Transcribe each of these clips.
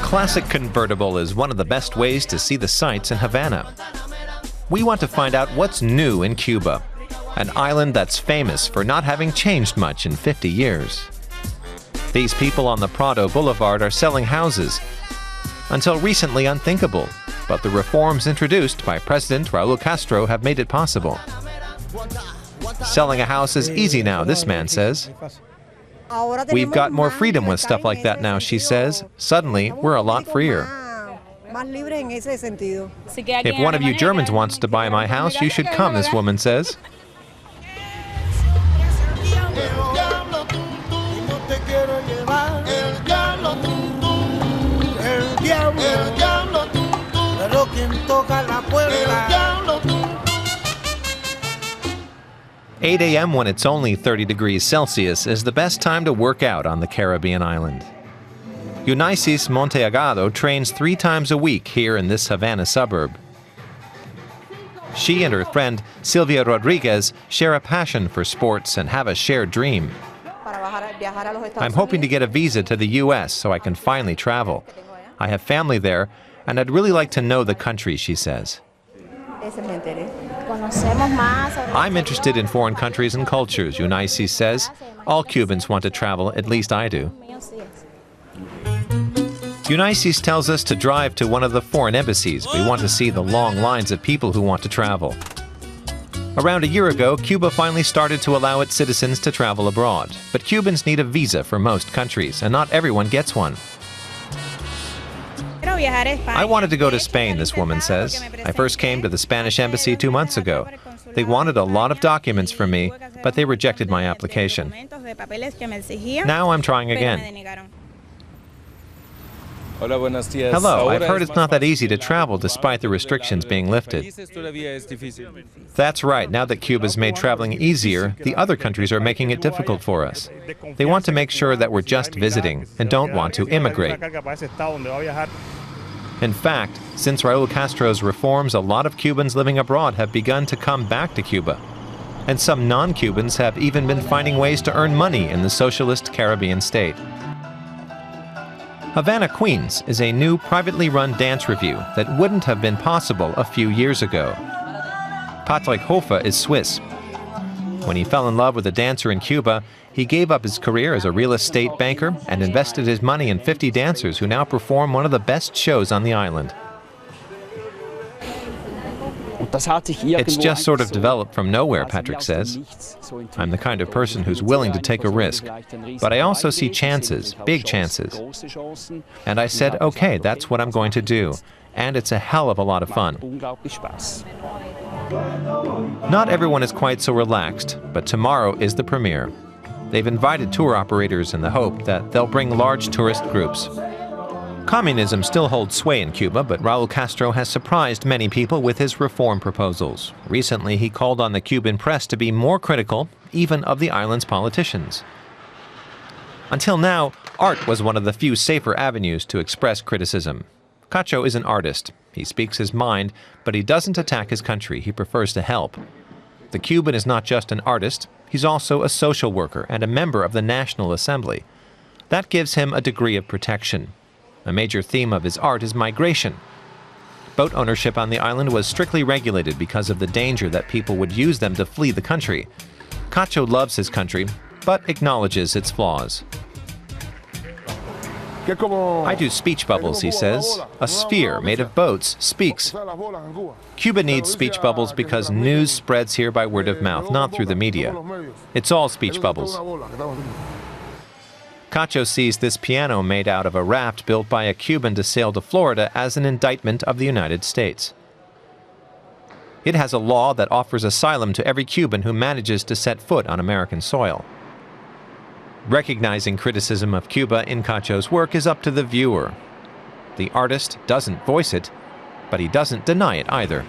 classic convertible is one of the best ways to see the sights in Havana. We want to find out what's new in Cuba, an island that's famous for not having changed much in 50 years. These people on the Prado Boulevard are selling houses, until recently unthinkable, but the reforms introduced by President Raul Castro have made it possible. Selling a house is easy now, this man says. We've got more freedom with stuff like that now, she says. Suddenly, we're a lot freer. If one of you Germans wants to buy my house, you should come, this woman says. "8 a.m. when it's only 30 degrees Celsius is the best time to work out on the Caribbean island. Eunices Monteagado trains 3 times a week here in this Havana suburb. She and her friend Silvia Rodriguez share a passion for sports and have a shared dream. I'm hoping to get a visa to the U.S. so I can finally travel. I have family there, and I'd really like to know the country," she says. "I'm interested in foreign countries and cultures," Eunices says. "All Cubans want to travel, at least I do." Eunices tells us to drive to one of the foreign embassies. We want to see the long lines of people who want to travel. Around a year ago, Cuba finally started to allow its citizens to travel abroad. But Cubans need a visa for most countries, and not everyone gets one. "I wanted to go to Spain," this woman says. "I first came to the Spanish embassy 2 months ago. They wanted a lot of documents from me, but they rejected my application. Now I'm trying again." "Hello, I've heard it's not that easy to travel despite the restrictions being lifted." "That's right. Now that Cuba's made traveling easier, the other countries are making it difficult for us. They want to make sure that we're just visiting and don't want to immigrate." In fact, since Raul Castro's reforms, a lot of Cubans living abroad have begun to come back to Cuba. And some non-Cubans have even been finding ways to earn money in the socialist Caribbean state. Havana Queens is a new privately run dance revue that wouldn't have been possible a few years ago. Patrick Hofer is Swiss. When he fell in love with a dancer in Cuba, he gave up his career as a real estate banker and invested his money in 50 dancers who now perform one of the best shows on the island. "It's just sort of developed from nowhere," Patrick says. "I'm the kind of person who's willing to take a risk, but I also see chances, big chances. And I said, okay, that's what I'm going to do, and it's a hell of a lot of fun." Not everyone is quite so relaxed, but tomorrow is the premiere. They've invited tour operators in the hope that they'll bring large tourist groups. Communism still holds sway in Cuba, but Raul Castro has surprised many people with his reform proposals. Recently, he called on the Cuban press to be more critical, even of the island's politicians. Until now, art was one of the few safer avenues to express criticism. Cacho is an artist. He speaks his mind, but he doesn't attack his country. He prefers to help. The Cuban is not just an artist, he's also a social worker and a member of the National Assembly. That gives him a degree of protection. A major theme of his art is migration. Boat ownership on the island was strictly regulated because of the danger that people would use them to flee the country. Cacho loves his country, but acknowledges its flaws. "I do speech bubbles," he says. "A sphere made of boats speaks." Cuba needs speech bubbles because news spreads here by word of mouth, not through the media. It's all speech bubbles. Cacho sees this piano made out of a raft built by a Cuban to sail to Florida as an indictment of the United States. It has a law that offers asylum to every Cuban who manages to set foot on American soil. Recognizing criticism of Cuba in Cacho's work is up to the viewer. The artist doesn't voice it, but he doesn't deny it either.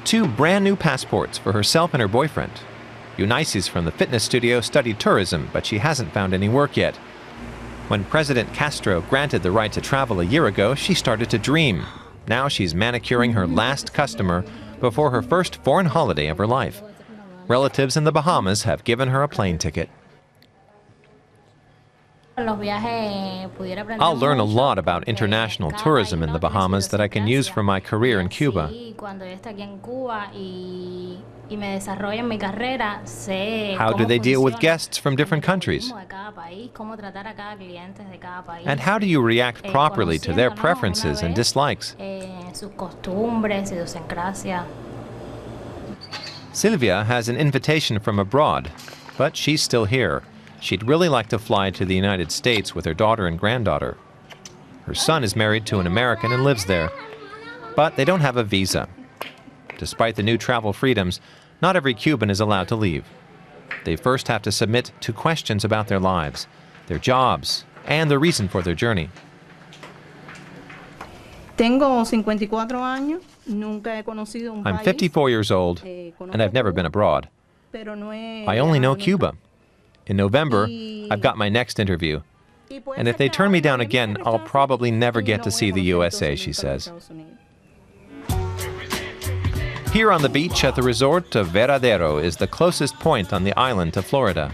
2 brand new passports for herself and her boyfriend. Eunices from the fitness studio studied tourism, but she hasn't found any work yet. When President Castro granted the right to travel a year ago, she started to dream. Now she's manicuring her last customer before her first foreign holiday of her life. Relatives in the Bahamas have given her a plane ticket. I'll learn a lot about international tourism in the Bahamas that I can use for my career in Cuba. How do they deal with guests from different countries? And how do you react properly to their preferences and dislikes? Silvia has an invitation from abroad, but she's still here. She'd really like to fly to the United States with her daughter and granddaughter. Her son is married to an American and lives there, but they don't have a visa. Despite the new travel freedoms, not every Cuban is allowed to leave. They first have to submit to questions about their lives, their jobs, and the reason for their journey. I'm 54 years old, and I've never been abroad. I only know Cuba. In November, I've got my next interview. And if they turn me down again, I'll probably never get to see the USA, she says. Here on the beach at the resort of Veradero is the closest point on the island to Florida.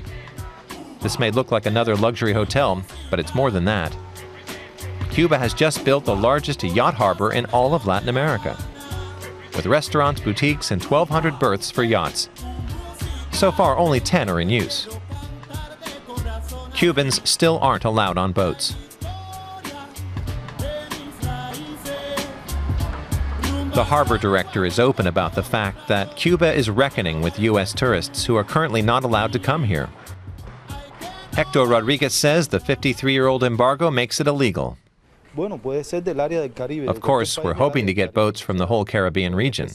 This may look like another luxury hotel, but it's more than that. Cuba has just built the largest yacht harbor in all of Latin America, with restaurants, boutiques, and 1,200 berths for yachts. So far, only 10 are in use. Cubans still aren't allowed on boats. The harbor director is open about the fact that Cuba is reckoning with U.S. tourists who are currently not allowed to come here. Hector Rodriguez says the 53-year-old embargo makes it illegal. Of course, we're hoping to get boats from the whole Caribbean region.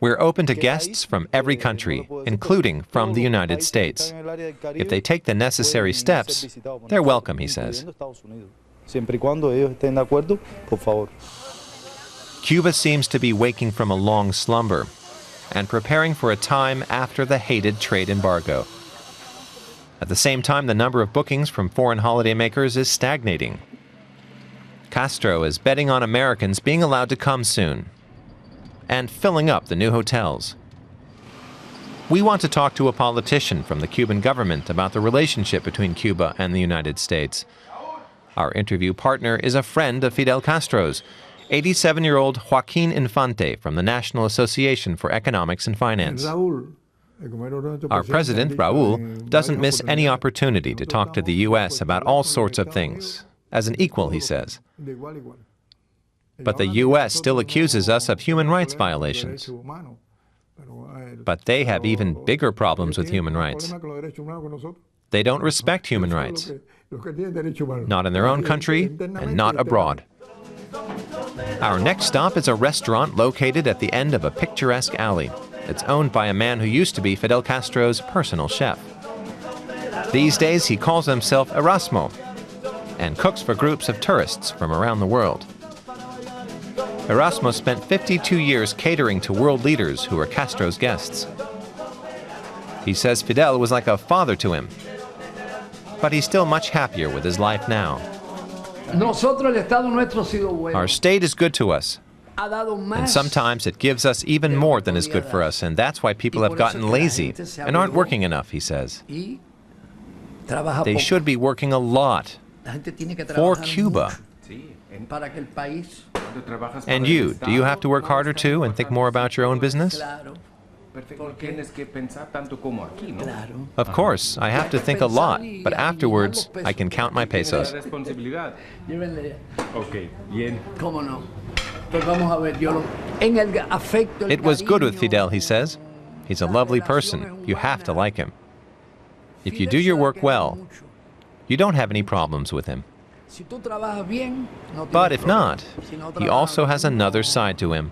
We're open to guests from every country, including from the United States. If they take the necessary steps, they're welcome, he says. Cuba seems to be waking from a long slumber and preparing for a time after the hated trade embargo. At the same time, the number of bookings from foreign holidaymakers is stagnating. Castro is betting on Americans being allowed to come soon and filling up the new hotels. We want to talk to a politician from the Cuban government about the relationship between Cuba and the United States. Our interview partner is a friend of Fidel Castro's, 87-year-old Joaquin Infante from the National Association for Economics and Finance. Our president, Raúl, doesn't miss any opportunity to talk to the U.S. about all sorts of things. As an equal, he says. But the U.S. still accuses us of human rights violations. But they have even bigger problems with human rights. They don't respect human rights. Not in their own country and not abroad. Our next stop is a restaurant located at the end of a picturesque alley. It's owned by a man who used to be Fidel Castro's personal chef. These days, he calls himself Erasmo and cooks for groups of tourists from around the world. Erasmo spent 52 years catering to world leaders who were Castro's guests. He says Fidel was like a father to him, but he's still much happier with his life now. Our state is good to us, and sometimes it gives us even more than is good for us, and that's why people have gotten lazy and aren't working enough, he says. They should be working a lot for Cuba. And you, do you have to work harder too and think more about your own business? Of course, I have to think a lot, but afterwards, I can count my pesos. It was good with Fidel, he says. He's a lovely person. You have to like him. If you do your work well, you don't have any problems with him. But if not, he also has another side to him.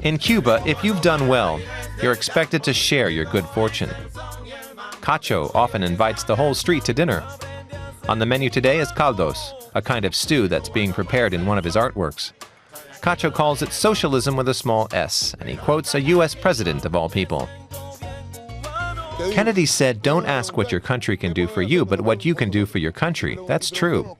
In Cuba, if you've done well, you're expected to share your good fortune. Cacho often invites the whole street to dinner. On the menu today is caldos, a kind of stew that's being prepared in one of his artworks. Cacho calls it socialism with a small s, and he quotes a U.S. president of all people. Kennedy said, "Don't ask what your country can do for you, but what you can do for your country." That's true.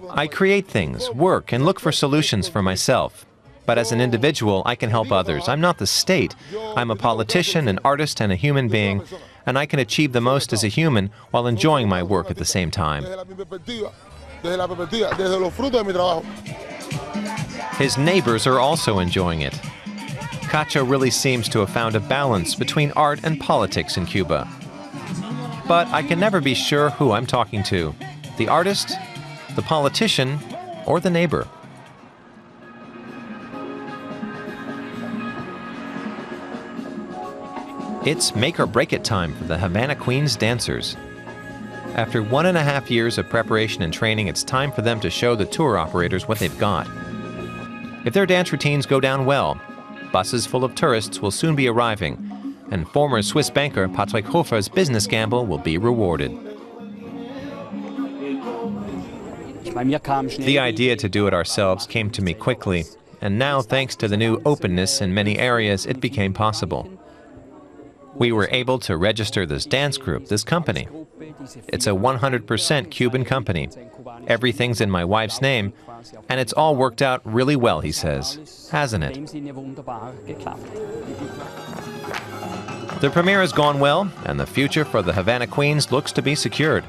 I create things, work, and look for solutions for myself. But as an individual, I can help others. I'm not the state. I'm a politician, an artist, and a human being, and I can achieve the most as a human while enjoying my work at the same time. His neighbors are also enjoying it. Cacho really seems to have found a balance between art and politics in Cuba. But I can never be sure who I'm talking to: the artist, the politician, or the neighbor. It's make or break it time for the Havana Queens dancers. After 1.5 years of preparation and training, it's time for them to show the tour operators what they've got. If their dance routines go down well, buses full of tourists will soon be arriving, and former Swiss banker Patrick Hofer's business gamble will be rewarded. The idea to do it ourselves came to me quickly, and now, thanks to the new openness in many areas, it became possible. We were able to register this dance group, this company. It's a 100% Cuban company. Everything's in my wife's name, and it's all worked out really well, he says, hasn't it? The premiere has gone well, and the future for the Havana Queens looks to be secured.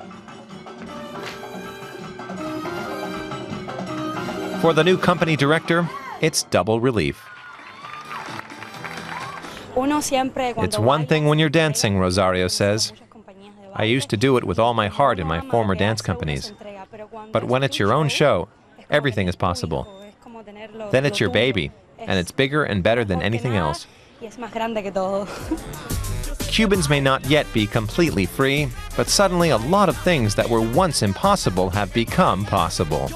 For the new company director, it's double relief. It's one thing when you're dancing, Rosario says. I used to do it with all my heart in my former dance companies. But when it's your own show, everything is possible. Then it's your baby, and it's bigger and better than anything else. Cubans may not yet be completely free, but suddenly a lot of things that were once impossible have become possible.